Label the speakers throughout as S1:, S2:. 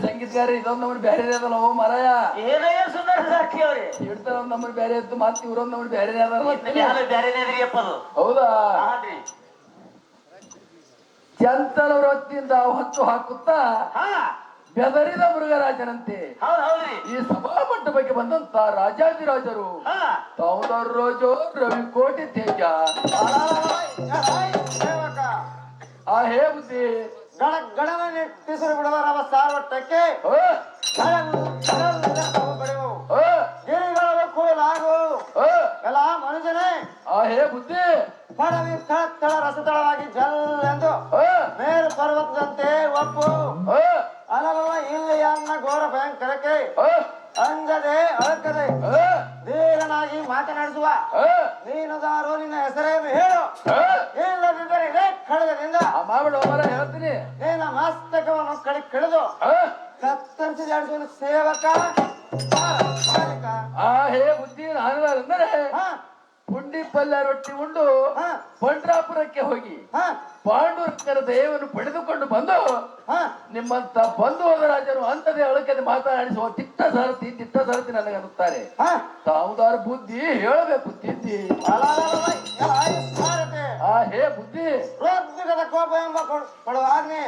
S1: ಸಂಗೀತಗಾರ ಇದೊಂದ್ ನಮ್ಗೆ ಬೇರೆ ಅದಲ್ಲ ಓ ಮರಾಯ
S2: ಏನಯ್ಯ ಸುಂದರ ಸಾಕ್ಷಿ ಅವ್ರಿ
S1: ಇಡ್ತಾರ ಒಂದ್ ನಮ್ಗೆ ಬೇರೆ ಇತ್ತು ಮತ್ತೆ ಇವ್ರೊಂದ್ ನಮ್ಗೆ ಬೇರೆ ಅದಲ್ಲ
S2: ಬೇರೆನೇದ್ರಿಯಪ್ಪ ಅದು
S1: ಹೌದಾ
S2: ಹಾನ್ರಿ
S1: ಚಂತನ ವೃತ್ತಿಯಿಂದ ಹೊತ್ತು ಹಾಕುತ್ತಾ ಬೆದರಿದ ಮೃಗರಾಜನಂತೆ ಈ ಸಭಾ ಮಂಟಪಕ್ಕೆ ಬಂದಂತ ರಾಜಾದಿರಾಜರು ತಾವುದಾರು ರೋಜು ರವಿಕೋಟಿ ತೇಜ ಆ ಹೇ ಬುದ್ಧಿ
S2: ಗಣವನ್ನಿಟ್ಟಿಸರು ಬಿಡವರವ ಸಾರ್ವಟ್ಟಕ್ಕೆ ಗಿರಿಗಳ ಕೂಲಾಗು ಎಲ್ಲ ಮನುಷ್ಯನೇ
S1: ಆ ಹೇ ಬುದ್ಧಿ
S2: ಪಡವಿ ತಳ ರಸತಳವಾಗಿ ಜಲ್ ಎಂದು ಮೇರು ಪರ್ವತದಂತೆ ಒಪ್ಪು ಅನಲವ ಇಲ್ಲಿ ಅನ್ನ ಘೋರ ಭಯಂಕರಕ್ಕೆ ಅಂಜದೆ ಅಳಕದೆ ಧೀರನಾಗಿ ಮಾತನಾಡಿಸುವ ನೀನುದಾರು ನಿನ್ನ ಹೆಸರೇನು ಹೇಳು ಇಲ್ಲದಿದ್ದರೆ ಇದೇ ಖಡ್ಗದಿಂದ
S1: ಹೇಳ್ತೀನಿ
S2: ನಿನ್ನ ಮಸ್ತಕವನ್ನು ಕಡಿದು ಕತ್ತರಿಸಿದ ಸೇವಕ
S1: ಆ ಹೇ ಬುದ್ಧಿ ಅಂದರೆ ಪುಂಡಿ ಪಲ್ಯ ರೊಟ್ಟಿ ಉಂಡು ಪಂಡ್ರಾಪುರಕ್ಕೆ ಹೋಗಿ ಪಾಂಡುರಕ್ಕರ ದೇವನು ಪಡೆದುಕೊಂಡು ಬಂದು ನಿಮ್ಮಂತ ಬಂಧು ಹೋದರಾಜರು ಅಂತದೇ ಅಳಕದೆ ಮಾತನಾಡಿಸುವ ತಿಟ್ಟ ಸರತಿ ನನಗೆ ಅನ್ನುತ್ತಾರೆ ತಾವುದಾರ ಬುದ್ಧಿ ಹೇಳಬೇಕು ತಿದ್ದಿ ಆ ಹೇ ಬುದ್ಧಿ
S2: ರೋದ್ಗದ ಕೋಪ ಎಂಬ ಕೊಡುವ ಆಜ್ಞೆ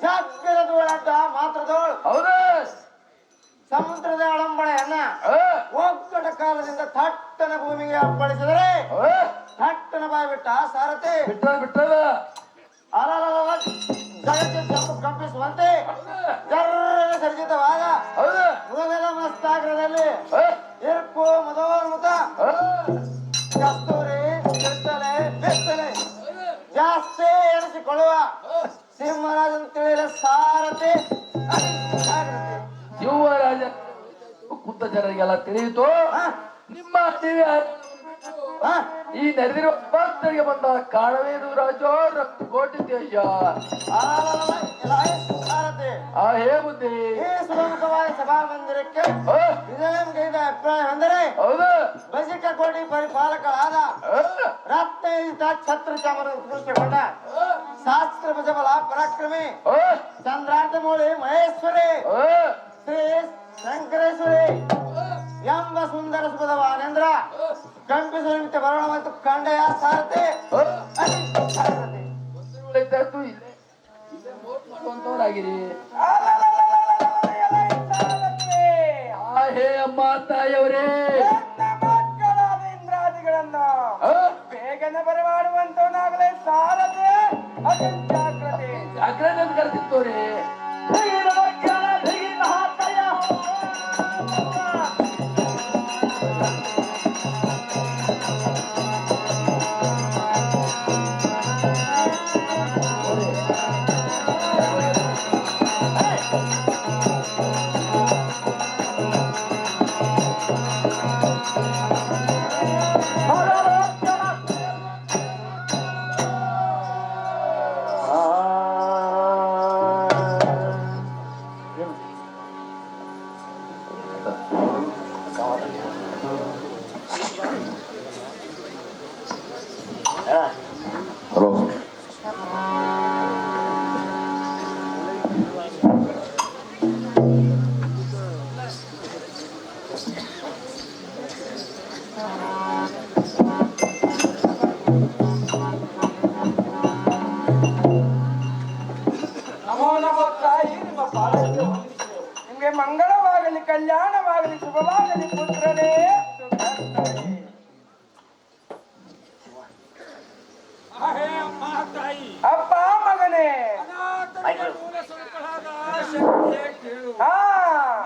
S2: ಜಾಗ್ಯದ ಧೂಳಡ್ಡ ಮಾತ್ರದೋಳು
S1: ಹೌದಾ
S2: ಸಮುದ್ರದ ಅಳಂಬಳೆಯನ್ನ ಒಕ್ಕಟ ಕಾಲದಿಂದ ಥಟ್ಟನ ಭೂಮಿಗೆ ಅಪ್ಪಳಿಸಿದರೆ ಥಟ್ಟನ ಬಾಯಿ ಬಿಟ್ಟ ಸಾರಥಿ
S1: ಬಿಟ್ಟದ
S2: ಜಗತ್ತು ಕಂಪಿಸುವಂತೆ ಜರ್ರ ಸರಿಸಿತವಾಗ ಮೃಗದ ಮಸ್ತಾಗ್ರದಲ್ಲಿ ಇರ್ಪು ಮದೋನ್ಮುತ ಕಸ್ತೂರಿ ಕಿರ್ತಲೆ ಬೆತ್ತಲೆ ಜಾಸ್ತಿ ಎನಿಸಿಕೊಳ್ಳುವ ಸಿಂಹರಾಜನ್ ತಿಳಿದ ಸಾರಥಿ
S1: ಯುವರಾಜ ಕುತ್ತ ಜನರಿಗೆಲ್ಲ ತಿಳಿಯಿತು ನಿಮ್ಮ ಈ ನೆರೆದಿರುವ ಭಕ್ತರಿಗೆ ಬಂದ ಕಾಣವೇನು ರಾಜೋ ರಕ್ತ ಕೋಟಿ ತೇಜ ಆ ಹೇ ಬುದ್ಧಿ
S2: ಸುಮುಖವಾದ ಸಭಾ ಮಂದಿರಕ್ಕೆ ವಿಜಯಂಗೈದ ಅಭಿಪ್ರಾಯವೆಂದರೆ ಬಸಿಕ ಕೋಟಿ ಪರಿಪಾಲಕರಾದ ರತ್ನ ಛತ್ರ ಚಾಮರ ಉತ್ಕೃಷ್ಟಗೊಂಡ ಶಾಸ್ತ್ರ ಭಜಬಲ ಪರಾಕ್ರಮಿ ಚಂದ್ರಾರ್ಥ ಮೂಳಿ ಮಹೇಶ್ವರಿ ಶ್ರೀ ಶಂಕರೇಶ್ವರಿ ಎಂಬ ಸುಂದರ ಸುಖದವಾನೇಂದ್ರ ಕಂಪಿಸುವಂತೆ ಬರೋಣ ಮತ್ತು ಕಂಡೆಯ ಸಾರಥಿ
S1: ಮಾಡುವಂತವರಾಗಿರಿ ಹೇ ಅಮ್ಮ ತಾಯಿಯವರೇ
S2: ಮಕ್ಕಳಾದ ಇಂದ್ರಾದಿಗಳನ್ನು ಬೇಗನೆ ಬರಮಾಡುವಂತವನಾಗಲೇ ಸಾರಥಿ ಜಾಗ್ರತೆ
S1: ಜಾಗ್ರತೆ ಅಂತ ಕರೆದಿತ್ತೋರಿ
S2: ನಿಮಗೆ ಮಂಗಳವಾಗಲಿ ಕಲ್ಯಾಣವಾಗಲಿ ಶುಭವಾಗಲಿ ಪುತ್ರನೇ ಅಪ್ಪ ಮಗನೇ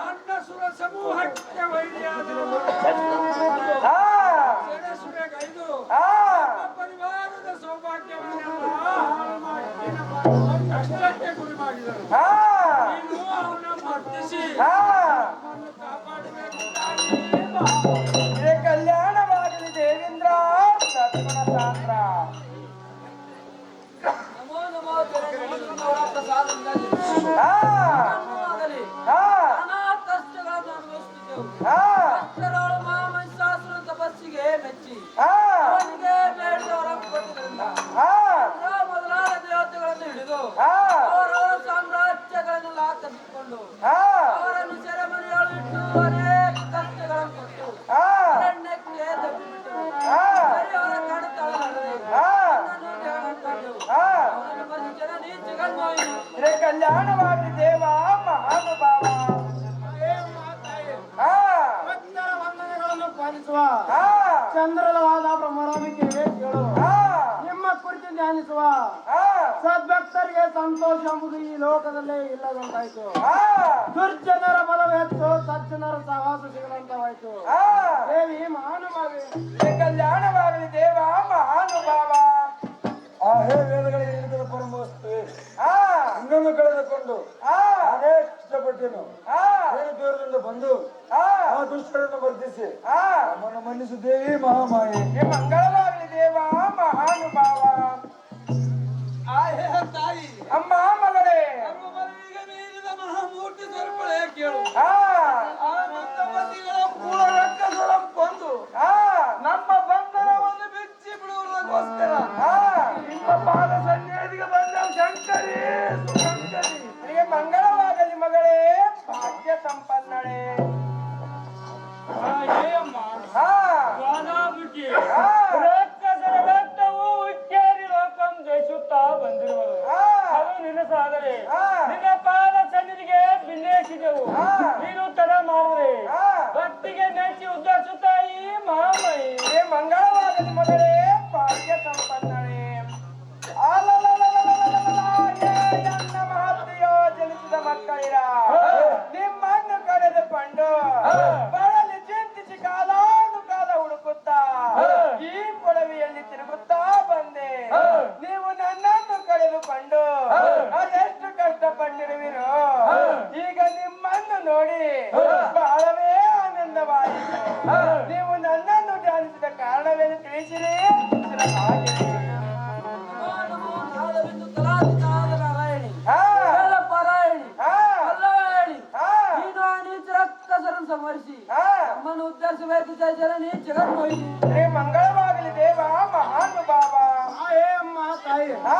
S3: ನನ್ನ ಸುರ ಸಮೂಹಕ್ಕೆ ಪರಿವಾರದ ಸೌಭಾಗ್ಯವನ್ನು ಕಷ್ಟಕ್ಕೆ ಗುರಿ ಮಾಡಿದರು. ನೀನು ಅವನ ಮರ್ತಿಸಿ ಕಾಪಾಡಬೇಕು.
S2: ಕಲ್ಯಾಣವಾಗಲಿ ದೇವೇಂದ್ರ ಸದ್ಗುಣ ಸಾಂದ್ರ.
S3: ನಮೋ ನಮೋ ಪ್ರಸಾದ ಕಷ್ಟಗಳನ್ನು ಹಿಡಿದು
S4: ಹಾ
S3: ಭಕ್ತರೊಳು ಮಹಾಮಹಿಷಾಸುರ ತಪಸ್ಸಿಗೆ ಮೆಚ್ಚಿ
S4: ಹಾ
S3: ಅವನಿಗೆ ಬೇಡಿದವರ ಕೊಟ್ಟಿದ್ದರಿಂದ
S4: ಹಾ
S3: ಮೊದಲಾದ ದೇವತೆಗಳನ್ನು ಹಿಡಿದು
S4: ಹಾ
S3: ಅವರವರ ಸಾಮ್ರಾಜ್ಯಗಳನ್ನೆಲ್ಲ ಕಸಿದುಕೊಂಡು
S4: ಹಾ
S3: ಅವರನ್ನು ಸೆರೆಮನೆಯೊಳು ಇಟ್ಟು ಅನೇಕ ಕಷ್ಟಗಳನ್ನು ಕೊಟ್ಟು
S4: ಹಾ
S3: ಅರಣ್ಯಕ್ಕೆ ದಬ್ಬಿಬಿಟ್ಟು
S4: ಹಾ
S3: ಸರಿಯವರ ಕಾಡುತ್ತಾಳೆ
S4: ಹಾ ಹಾ
S3: ಅವನನ್ನು ಬಸಿ ಜನನಿ ಜಗನ್ಮೋಹಿನಿ
S4: ಶ್ರೀ ಕಲ್ಯಾಣವಾಗಲಿ ದೇವ ಮಹಾನುಭಾವ ಹಾ
S2: ಭಕ್ತರ ವಂದನೆಗಳನ್ನು ಪಾಲಿಸುವ
S4: ಹಾ
S2: ಚಂದ್ರಲವಾದ ಬ್ರಹ್ಮರಾಮಿಗೆ ಕೇಳು
S4: ಹಾ
S2: ನಿಮ್ಮ ಕುರಿತು ಧ್ಯಾನಿಸುವ
S4: ಹಾ
S2: ಸದ್ಭಕ್ತರಿಗೆ ಸಂತೋಷ ಎಂಬುದು ಈ ಲೋಕದಲ್ಲೇ ಇಲ್ಲದಂತಾಯ್ತು
S4: ಹಾ
S2: ದುರ್ಜನರ ಬಲವೆತ್ತು ಸಜ್ಜನರ ಸಹವಾಸ ಸಿಗದಂತವಾಯ್ತು
S4: ಹಾ
S2: ದೇವಿ ಮಹಾನುಭಾವಿ
S4: ಶ್ರೀ ಕಲ್ಯಾಣವಾಗಲಿ ದೇವ ಮಹಾನುಭಾವ
S5: ಆ ಹೇ ವೇದಗಳಿಗೆ ಹಿಡಿದ ಪರಮವಸ್ತುವೆ
S4: ಹಾ
S5: ಇನ್ನೊಂದು ಕಳೆದುಕೊಂಡು
S4: ಹಾ
S5: ಅದೇ ಇಷ್ಟಪಟ್ಟೆನು
S4: ಹಾ
S5: ಬೇರೆ ದೂರದಿಂದ ಬಂದು
S4: ಹಾ
S5: ಆ ದುಷ್ಟರನ್ನು ವರ್ಧಿಸಿ
S4: ಹಾ
S5: ನಮ್ಮನ್ನು ಮನ್ನಿಸು ದೇವಿ ಮಹಾಮಾಯೆ
S4: ಶ್ರೀ ಮಂಗಳವಾಗಲಿ ದೇವ ಮಹಾನುಭಾವ
S3: ತಾಯಿ
S4: ಅಮ್ಮ ಮಗಳೇ
S3: ಸರ್ವಬಲವಿಗೆ ಮೀರಿದ ಮಹಾಮೂರ್ತಿ ಸ್ವರೂಪಳೆ ಕೇಳು
S4: ಹಾ
S3: ಆ ಮಂದಮತಿಗಳ ಮೂಲ ರಕ್ಕಸರ ಕೊಂದು
S4: ಹಾ
S3: ನಮ್ಮ ಬಂಧನವನ್ನು ಬಿಚ್ಚಿ ಬಿಡುವುದಕ್ಕೋಸ್ಕರ
S4: ಹಾ
S3: ನಿಮ್ಮ ಪಾದ ಸನ್ನಿಧಿಗೆ ಬಂದ ಶಂಕರಿ ಸುಶಂಕರಿ
S4: ನಿನಗೆ ಮಂಗಳವಾಗಲಿ ಮಗಳೇ ಭಾಗ್ಯ ಸಂಪನ್ನಳೆ ಹಾ ಹಾ
S3: ರಕ್ಕಸರ ರಕ್ತವು ಉಕ್ಕೇರಿ ಲೋಕಂ ದೇಶುತ್ತಾ ಬಂದಿರುವುದು
S4: ಹಾ
S3: ಅದು ನಿನ್ನ ಸಾಧನೆ
S4: ಹಾ
S3: ನಿನ್ನ ಪಾದ ಸನ್ನಿಧಿಗೆ ಬಿನ್ನೇಸಿದೆವು
S4: ಹಾ.
S3: ನೀನು ತರ ಮಾಡಿದ್ರೆ
S4: ಹಾ
S3: ಭಕ್ತಿಗೆ ಮೆಚ್ಚಿ ಉದ್ಧರಿಸುತ್ತಾಯಿ ಮಹಾಮಯಿ
S4: ನಿನಗೆ ಮಂಗಳವಾಗಲಿ ಮಗಳೇ ಭಾಗ್ಯ ಸಂಪನ್ನಳೆ ನನ್ನ ಮಹತ್ತೆಯೋ ಜನಿಸಿದ ಮಕ್ಕಳಿರ ನಿಮ್ಮನ್ನು ಕಳೆದುಕೊಂಡು ಬರಲಿ ಚಿಂತಿಸಿ ಕಾಲಾನು ಕಾಲ ಹುಡುಕುತ್ತಾ ಈ ಕೊಳವೆಯಲ್ಲಿ ತಿರುಗುತ್ತಾ ಬಂದೆ ನೀವು ನನ್ನನ್ನು ಕಳೆದುಕೊಂಡು ಅದೆಷ್ಟು ಕಷ್ಟಪಟ್ಟಿರುವಿರೋ ಈಗ ನಿಮ್ಮನ್ನು ನೋಡಿ ಬಹಳವೇ ಆನಂದವಾಯಿತು ನೀವು ನನ್ನನ್ನು ಧ್ಯಾನಿಸಿದ ಕಾರಣವೇನು ತಿಳಿಸಿರಿ ಹಾಗೆ
S3: ನಾರಾಯಣಿ
S4: ಹಾ
S3: ಪಾರಾಯಣಿ
S4: ಹಾ
S3: ಪಲ್ಲವಾಯಣಿ
S4: ಹಾ
S3: ನೀನು ಆ ನೀಚ ರಕ್ಕಸರನ್ನು ಸಂಹರಿಸಿ
S4: ಹಾ
S3: ನಮ್ಮನ್ನು ಉದ್ಧರಿಸಬೇಕು ಜನನಿ ಜಗನ್ಮೋಹಿನಿ
S4: ಶ್ರೀ ಮಂಗಳವಾಗಲಿ ದೇವ ಮಹಾನುಭಾವ
S2: ಹೇ ಅಮ್ಮ ತಾಯಿ
S4: ಹಾ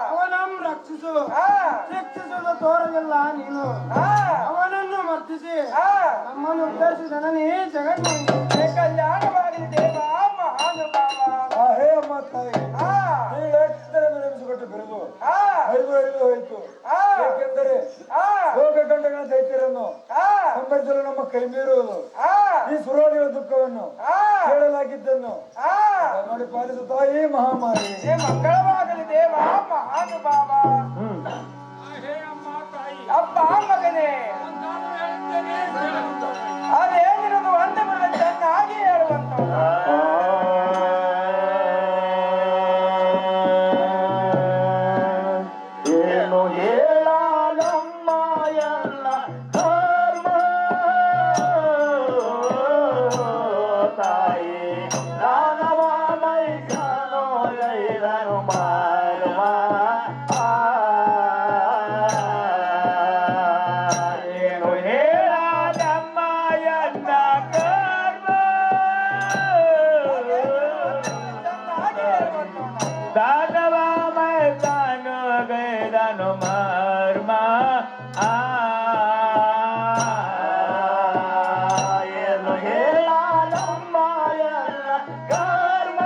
S2: ಅವನನ್ನು ರಕ್ಷಿಸು
S4: ಹಾ
S2: ಶಿಕ್ಷಿಸುವುದು ತೋರಲಿಲ್ಲ ನೀನು
S4: ಹಾ
S2: ಅವನನ್ನು ಮರ್ತಿಸಿ
S4: ಹಾ
S2: ನಮ್ಮನ್ನು ಉದ್ಧರಿಸಿದ ನೀ ಜಗನ್ಮೋಹಿನಿ
S4: ಶ್ರೀ ಕಲ್ಯಾಣವಾಗಲಿ ದೇವ ಮಹಾನುಭಾವ
S5: ಆ ಹೇ ಅಮ್ಮ ತಾಯಿ
S4: ಹಾ
S5: ನೀಳೆತ್ತರನ್ನು ನೆನೆಸಿಕೊಟ್ಟು ಬೆಳೆದು
S4: ಹಾ
S5: ಹರಿದು ಹರಿದು ಹೋಯಿತು
S4: ಹಾ
S5: ಏಕೆಂದರೆ
S4: ಹಾ
S5: ಲೋಕಗಂಡಗಳ ದೈತ್ಯರನ್ನು
S4: ಹಾ
S5: ಸಂಭರಿಸಲು ನಮ್ಮ ಕೈ ಮೀರುವುದು
S4: ಹಾ
S5: ಈ ಸುರೋಡಿಗಳ ದುಃಖವನ್ನು
S4: ಹಾ
S5: ಕೇಳಲಾಗಿದ್ದನ್ನು
S4: ಹಾ
S5: ನೋಡಿ ಪಾಲಿಸುತ್ತಾಯಿ ಮಹಾಮಾಯಿ
S4: ಶ್ರೀ ಮಂಗಳವಾಗಲಿ ದೇವ ಮಹಾನುಭಾವ ಅಪ್ಪ ಮಗನೇ ಅದೇನಿರೋದು ಒಂದೇ ಬರಲು ಚೆನ್ನಾಗಿ ಹೇಳುವಂತ
S1: ಏನು ಹೇಳಲಮ್ಮ ಎಲ್ಲ ಧರ್ಮ ತಾಯಿ ನಾನವ ಮೈಸನೋ ಗೈರನು ಮಾರುವ ಏನು ಹೇಳಲಮ್ಮ ಎಲ್ಲ ಕರ್ಮ
S4: ಚೆನ್ನಾಗಿ ಹೇಳುವಂತ
S1: ದಾನವ ಮೈಸನು ಗೈರನು ಮರ್ಮ ಏನು ಹೇಳಲಮ್ಮ ಎಲ್ಲ ಕರ್ಮ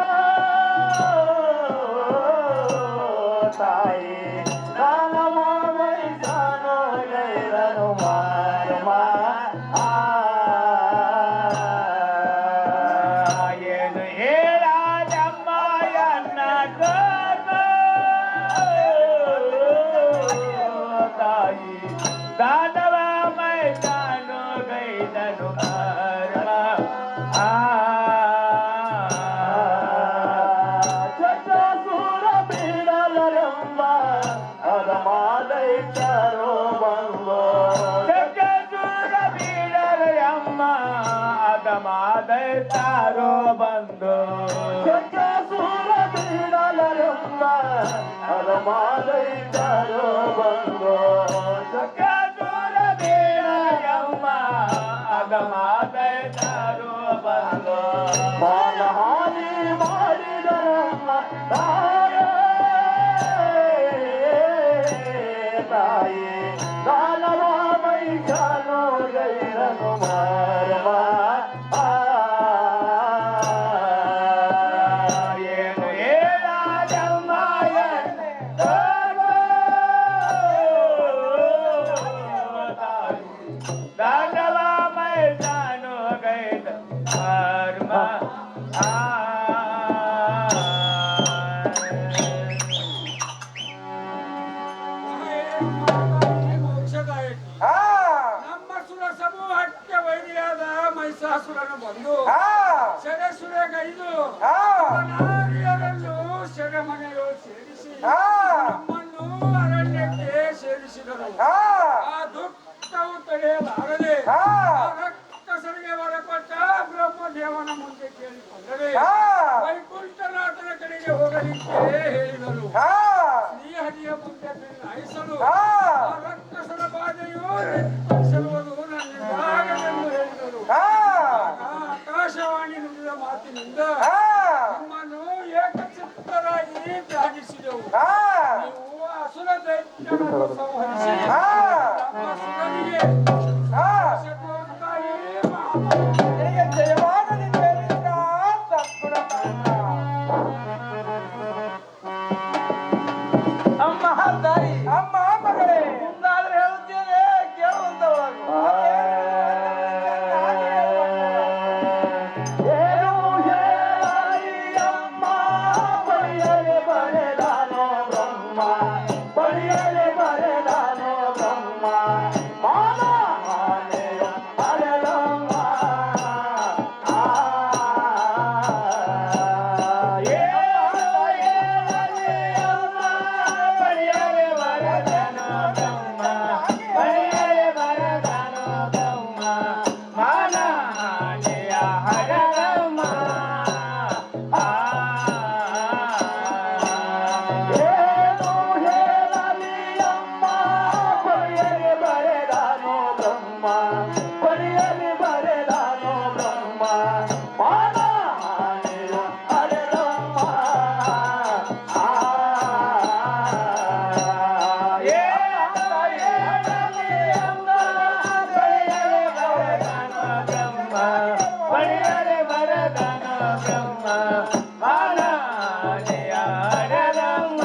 S1: ತಾಯಿ ದಾನವ ಮೈಸನು ಗೈರನು ಮರ್ಮ ಏನು ಹೇಳಲಮ್ಮ ಎನ್ನ ಕರ್ಮ ತಾಯಿ ದಾನವ ಮೈದಾನು ಗೈದನು ಮರಣ ಚಕ್ರಸೂರ ಬೀಳಲರೆಂಬ ಅದ ಮಾದೈತರೋ ಬಂದು ಚಕ್ರಸೂರ ಬೀಳಲೆಂಬ ಅದ ಮಾದೈತಾರೋ ಬಂದು ಚಕ್ರಸೂರ ಬೀಳಲರೆಂಬ ಅದ ಮಾದೈತಾರೋ ಬಂದು ಚಕ್ರಸೂರ ಬೀಳಲೆಂಬ ಅದ ಮಾತೈತಾರು ಬಂದು ಮಾನಹಾನಿ ಮಾಡಿದರಮ್ಮ ತಾಯೇ ತಾಯಿ ದಾನವ ಮೈಸಾನೋ ಗೈರನು ಮಾರವ ಏನು ಹೇಳಮ್ಮ ದಾನವ ಮೈಸಾನೋ ಗೈರ ಮಾರವ
S3: ಮೋಕ್ಷದಾಯಕಿ
S4: ಹಾ
S3: ನಮ್ಮ ಸುರ ಸಮೂಹಕ್ಕೆ ವೈರಿಯಾದ ಮಹಿಷಾಸುರನು ಬಂದು
S4: ಹಾ
S3: ಸೆರೆಸುರೆಗೈದು
S4: ಹಾ
S3: ನಾರಿಯರನ್ನು ಸೆರೆಮನೆಗೆ ಸೇರಿಸಿ
S4: ಹಾ
S3: ನಮ್ಮನ್ನು ಅರಣ್ಯಕ್ಕೆ ಸೇರಿಸಿದರು.
S4: ಹಾ
S3: ಆ ದುಃಖವು ತಡೆಯಲಾರದೆ
S4: ಹಾ
S3: ಆ ರಕ್ಕಸರಿಗೆ ಹೊರಕೊಟ್ಟ ಬ್ರಹ್ಮದೇವನ ಮುಂದೆ ಕೇಳಿಕೊಂಡರೆ
S4: ಹಾ
S3: ವೈಕುಂಠನಾಥನ ಕಡೆಗೆ ಹೋಗಲಿಕ್ಕೆ ಹೇಳಿದರು.
S4: ಹಾ
S3: ಶ್ರೀಹರಿಯ ಮುಂದೆ ಬೆನ್ನಾಯಿಸಲು
S4: ಹಾ
S3: ಆ ರಕ್ಕಸರ ಬಾಧೆಯು ನೆತ್ತಿಸಿರುವುದು ನನ್ನಿಂದಾಗಲೆಂದು ಹೇಳಿದರು.
S4: ಹಾ
S3: ಆಕಾಶವಾಣಿ ನುಡಿದ ಮಾತಿನಿಂದ
S4: ಹಾ
S3: ನಿಮ್ಮನ್ನು ಏಕಚಿತ್ತರಾಗಿ ತ್ಯಾಗಿಸಿದೆವು.
S4: ಹಾ
S3: ನೀವು ಅಸುರ ದೈತ್ಯವನ್ನು ಸಂಹರಿಸಿ
S4: ಹಾ
S3: ನಮ್ಮ ಸುರನಿಗೆ
S4: ಹಾ
S3: ಶತ್ರುತ್ತಾಯಿ
S4: ನಿನಗೆ ಜಯವಾಗಲಿ ದೇವೇಂದ್ರ ಸದ್ಗುಣ
S1: ಅಮ್ಮ ತಾಯಿ
S4: ಅಮ್ಮ ಮಗಳೇ
S1: ಮುಂದಾದ್ರೆ ಹೇಳುತ್ತೇನೆ ಕೇಳುವಂತವಾಗಿ ಏನು ಹೇಳಮ್ಮ ಬಳಿಯಲೆ ಬರೆದಾನೋ ಬ್ರಹ್ಮ ಬಳಿಯಲೆ ಬರೆದಾನೋ ಬ್ರಹ್ಮ ಮಾನ ಆನೆಯ ಬರೆದಮ್ಮ ಬಳಿಯಲೆ ಬರೆದಾನೋ ಬ್ರಹ್ಮ ಬಳಿಯಲೆ ಬರೆದಾನೋ ಬ್ರಹ್ಮ ಮಾನ ಆನೆಯ ಹರದಮ್ಮ ಏನು ಹೇಳಲಿ ಅಮ್ಮ ಬಳಿಯಲೆ ಬರೆದಾನೋ ಬ್ರಹ್ಮ ಬಳಿಯಲೆ ಬರೆದಾನೋ ಬ್ರಹ್ಮ ಮಾನ ಆನೆಯ ಹರದಮ್ಮ ಬಳಿಯಲೆ ಬರೆದಾನೋ ಬ್ರಹ್ಮ ಮಾನ ಆನೆಯ ಹರದಮ್ಮ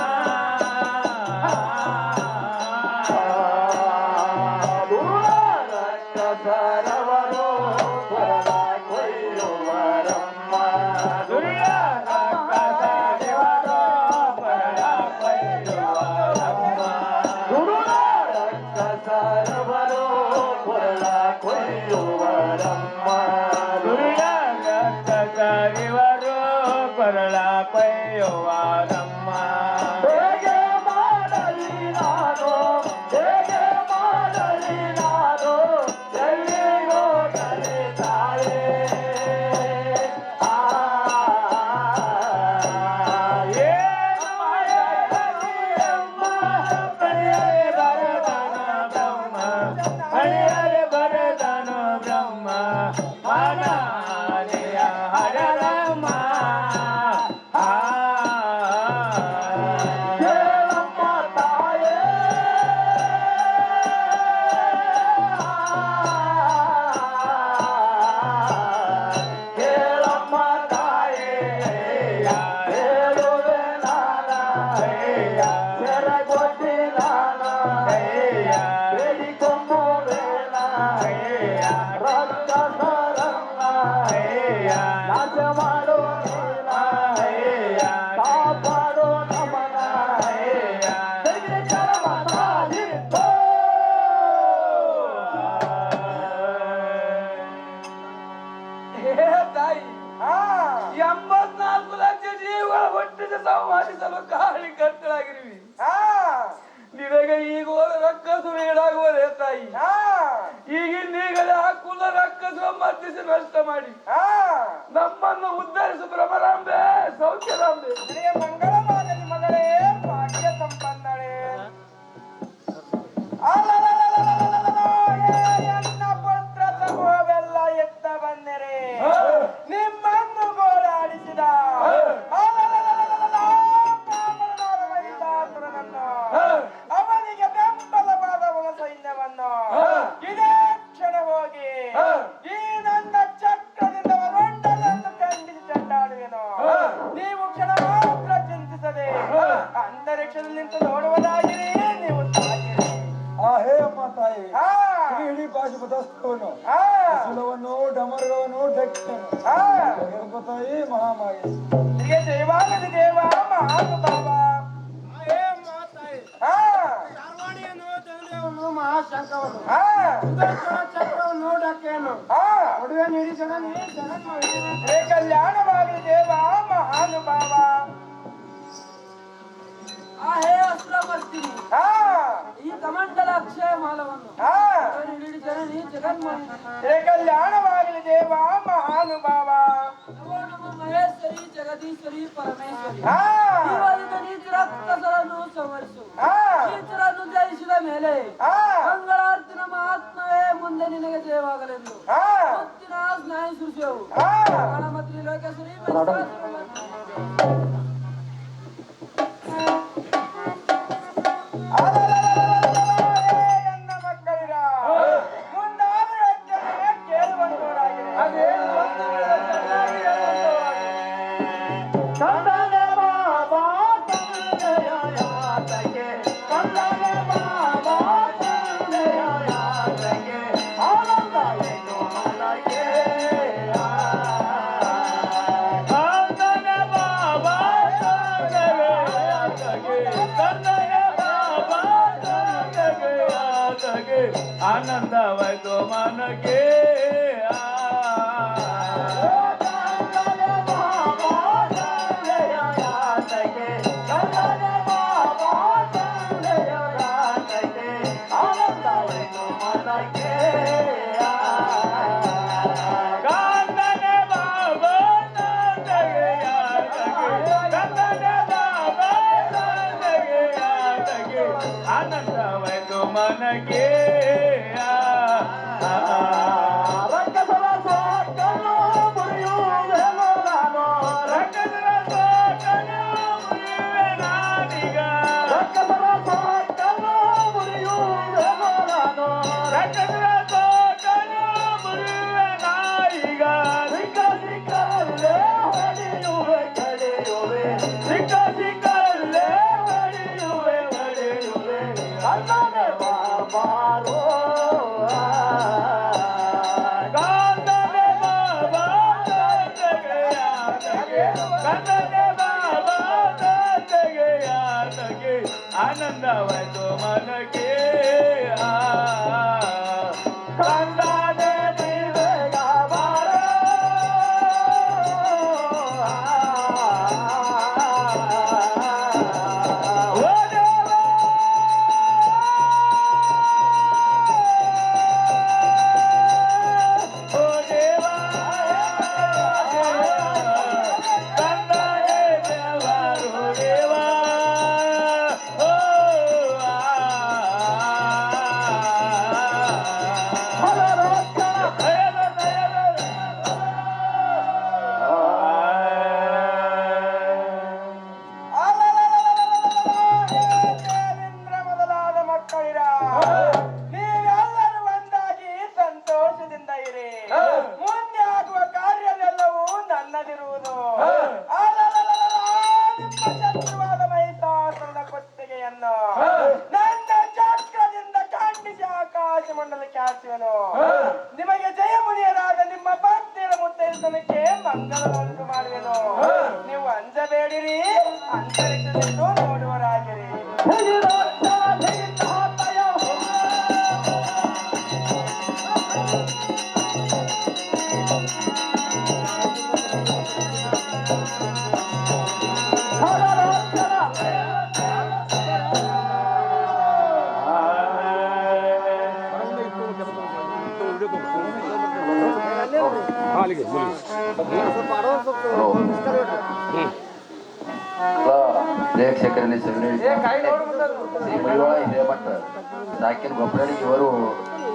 S1: ರಕ್ಕಸರವರು ಸ್ವರ ಕೊಯ್ಯುವರಮ್ಮ ದುರ್ಯ ರಕ್ಕಸರವರು ಸ್ವರ ಕೊಯ್ಯುವರಮ್ಮ ದುರುಳ ರಕ್ಕಸರವರು ಸ್ವರ ಕೊಯ್ಯುವರಮ್ಮ ದುರ್ಯ ರಕ್ಕಸರಿವರು ಕೊರಳ ಕೊಯ್ಯುವರಮ್ಮ ಹೇಗೆ ಮಾಡಲಿ ನಾನು ಹೇಗೆ ಮಾಡಲಿ ನಾನು ಎಲ್ಲಿಗೋ ಕಲಿತಾಯೇ ಏನು ಮಾಡಲಿ ಅಮ್ಮ ಬಳಿಯಲೆ ಬರೆದಾನೋ ಬ್ರಹ್ಮ ಬಳಿಯಲೆ ಬರೆದಾನೋ ಬ್ರಹ್ಮ ಮಾನ ಆನೆಯ ಹರದಮ್ಮ ಹೇಳಮ್ಮ ತಾಯೇ ಹೇಳಮ್ಮ ತಾಯೇ ಹೇಳುವೆ ನಾನ ಸೆರಗೊಡ್ಡಿ ನಾನ ಬೇಡಿಕೊಂಬುವೇನ ರಕ್ಕಸರನ್ನ ನಾಶ ಮಾಡೋ ನೀನ ಕಾಪಾಡೋ ನಮನ ತೆಗೆದು ಕರಮನಾಲಿತ್ತೋ.
S4: ಹೇ ತಾಯಿ ಹಾ
S1: 84 ಲಕ್ಷ ಜೀವಗಳ ಹೊಟ್ಟಿಗೆ ಸಂವಾದಿಸಲು ಕಾಳಿ ಕರ್ತಳಾಗಿರುವಿ.
S4: ಹಾ
S1: ನಿನಗೆ ಈಗ ರಕ್ಕಸರು ಏನಾಗುವುದೇ ತಾಯಿ
S4: ಹಾ
S1: ಈಗಿಂದೀಗಲೇ ಆ ಕುಲ ರಕ್ಕಸರು ಮರ್ದಿಸಿ ನಷ್ಟ ಮಾಡಿ
S4: ಹಾ
S1: ನಮ್ಮನ್ನು ಉದ್ಧರಿಸು ಭ್ರಮರಾಂಬೆ ಸೌಖ್ಯರಾಂಬೆ.
S4: ನಿನಗೆ ಮಂಗಳವಾಗಲಿ ಮಗಳೇ ಭಾಗ್ಯ ಸಂಪನ್ನಳೆ ಅಲಲಲಲಲಲಲ, ಏ ಎನ್ನ ಪುತ್ರ ಸಮೂಹವೆಲ್ಲ
S5: ಕುಲವನ್ನು ಡಮರುಗವನ್ನು ಢಕ್ಕನು ತಾಯಿ ಮಹಾಮಾಯಿ
S4: ಹೀಗೆ ಜಯವಾಗಲಿ ದೇವ ಮಹಾನುಭಾವ.
S2: ಮಹಾಶಂಕವನ್ನು
S4: ಹಾ
S2: ಸುದರ್ಶನ ಚಕ್ರವನ್ನು ಡಕ್ಕೆಯನ್ನು
S4: ಹಾ
S2: ಒಡವೆ ನೀಡಿ ಜನನಿ ಜಗನ್ಮಾತೆ
S4: ಹೇ ಕಲ್ಯಾಣವಾಗಲಿ ದೇವ ಮಹಾನುಭಾವ.
S3: ಹೇ ಅಸುರಮರ್ದಿನಿ,
S4: ಹಾ
S3: ಈ ಕಮಂಡಲ ಅಕ್ಷಯ ಮಾಲವನ್ನು
S4: ಹಾ
S3: ನೀಡಿ ಜನನಿ ಜಗನ್ಮಾತೆ.
S4: ಹೇ ಕಲ್ಯಾಣವಾಗಲಿ ದೇವ ಮಹಾನುಭಾವ.
S3: ನಮೋ ನಮಃ ಮಹೇಶ್ವರಿ ಜಗದೀಶ್ವರಿ ಪರಮೇಶ್ವರಿ.
S4: ಹಾ
S3: ಜೀವನಿಂದ ನೀಚರ ರಕ್ತಸರನ್ನು ಸಂವರಿಸು.
S4: ಹಾ
S3: ನೀಚರನ್ನು ಜಯಿಸಿದ ಮೇಲೆ
S4: ಹಾ
S3: ಮಂಗಳಾರ್ತಿ ನಮ್ಮ ಆತ್ಮವೇ ಮುಂದೆ ನಿನಗೆ ಜಯವಾಗಲೆಂದು
S4: ಹಾ
S3: ಮುತ್ತಿನ ಸ್ನಾಯು ಸೃಷ್ಯವು
S4: ಹಾ
S3: ಗಣಮತ್ರಿ ಲೋಕೇಶ್ವರಿ
S4: ನನ್ನ ಮಕ್ಕಳಿರ ಮುಂದಾದ ಯೋಚನೆ ಕೇಳುವಂತವರಾಗಿದೆ.
S1: ಆನಂದವಾಯ್ತು ಮನಗೆ ಆನಂದವಾಯ್ತು ಮನಗೆ ಆನಂದವಾಯ್ತು ಮನಗೆ ಕಂದಾದೆ ದೇವಗ ಬಾರ ಓ ದೇವ ಓ ದೇವ ಕಂದಾದೆ ದೇವರು ದೇವ
S4: ದೇವೇಂದ್ರ ಮೊದಲಾದ ಮಕ್ಕಳಿರ ನೀವೆಲ್ಲರೂ ಒಂದಾಗಿ ಸಂತೋಷದಿಂದ ಇರಿ. ಮುಂದೆ ಆಗುವ ಕಾರ್ಯವೆಲ್ಲವೂ ನನ್ನದಿರುವುದು. ನಿಮ್ಮ ಶತ್ರುವಾದ ಮಹಿಷಾಸುರನ ಕೊತ್ತಿಗೆಯನ್ನು ನನ್ನ ಚಕ್ರದಿಂದ ಖಂಡಿಸಿ ಆಕಾಶ ಮಂಡಲಕ್ಕೆ ಹಾಸುವೆನು. ನಿಮಗೆ ಜಯಮುನಿಯರಾದ ನಿಮ್ಮ ಭಕ್ತಿಯ ಮುತ್ತೈದನಕ್ಕೆ ಮಂಗಲವನ್ನುಂಟು ಮಾಡುವೆನು. ನೀವು ಅಂಜಬೇಡಿರಿ, ಅಂತರಿಕ್ಷದೆಂದು ನೋಡುವರಾಗಿರಿ.
S1: ಪ್ರೇಕ್ಷಕರಲ್ಲಿ ಶ್ರೀ ಮಡಿವಾಳ ಹಿರೇಮಠ ಸಾಕಿನ ಗೊಬ್ಬರಡಿ ಇವರು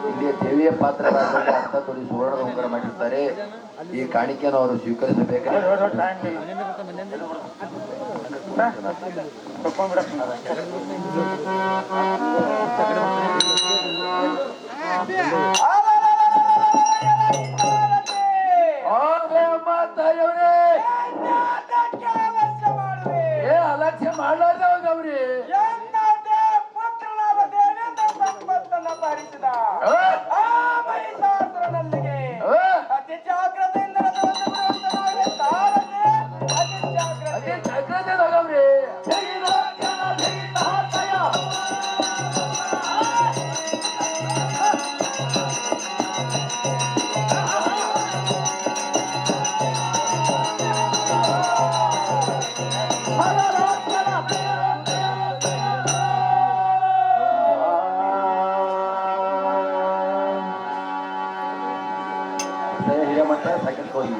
S1: ಇಲ್ಲಿಯ ದೇವಿಯ ಪಾತ್ರರಾಗಿ ಅರ್ಥ ತೋರಿ ಸುವರ್ಣದ ಉಂಗುರ ಮಾಡಿರ್ತಾರೆ. ಈ ಕಾಣಿಕೆಯನ್ನು ಅವರು ಸ್ವೀಕರಿಸಬೇಕಾಗಿ ಅಲಕ್ಷ್ಯ ಮಾಡಲಾರ್ದವಾಗ ಅವ್ರಿ
S4: ಪುತ್ರನಾದ ದೇವೇಂದ್ರ ಸಂಪತ್ತನ್ನು ಭರಿಸಿದ ಆ ಮಹಿಷಾಸುರನಲ್ಲಿಗೆ
S1: ಹಿರೇಮಠ ಸೆಕೆಂಡ್ ಹೋಗಿ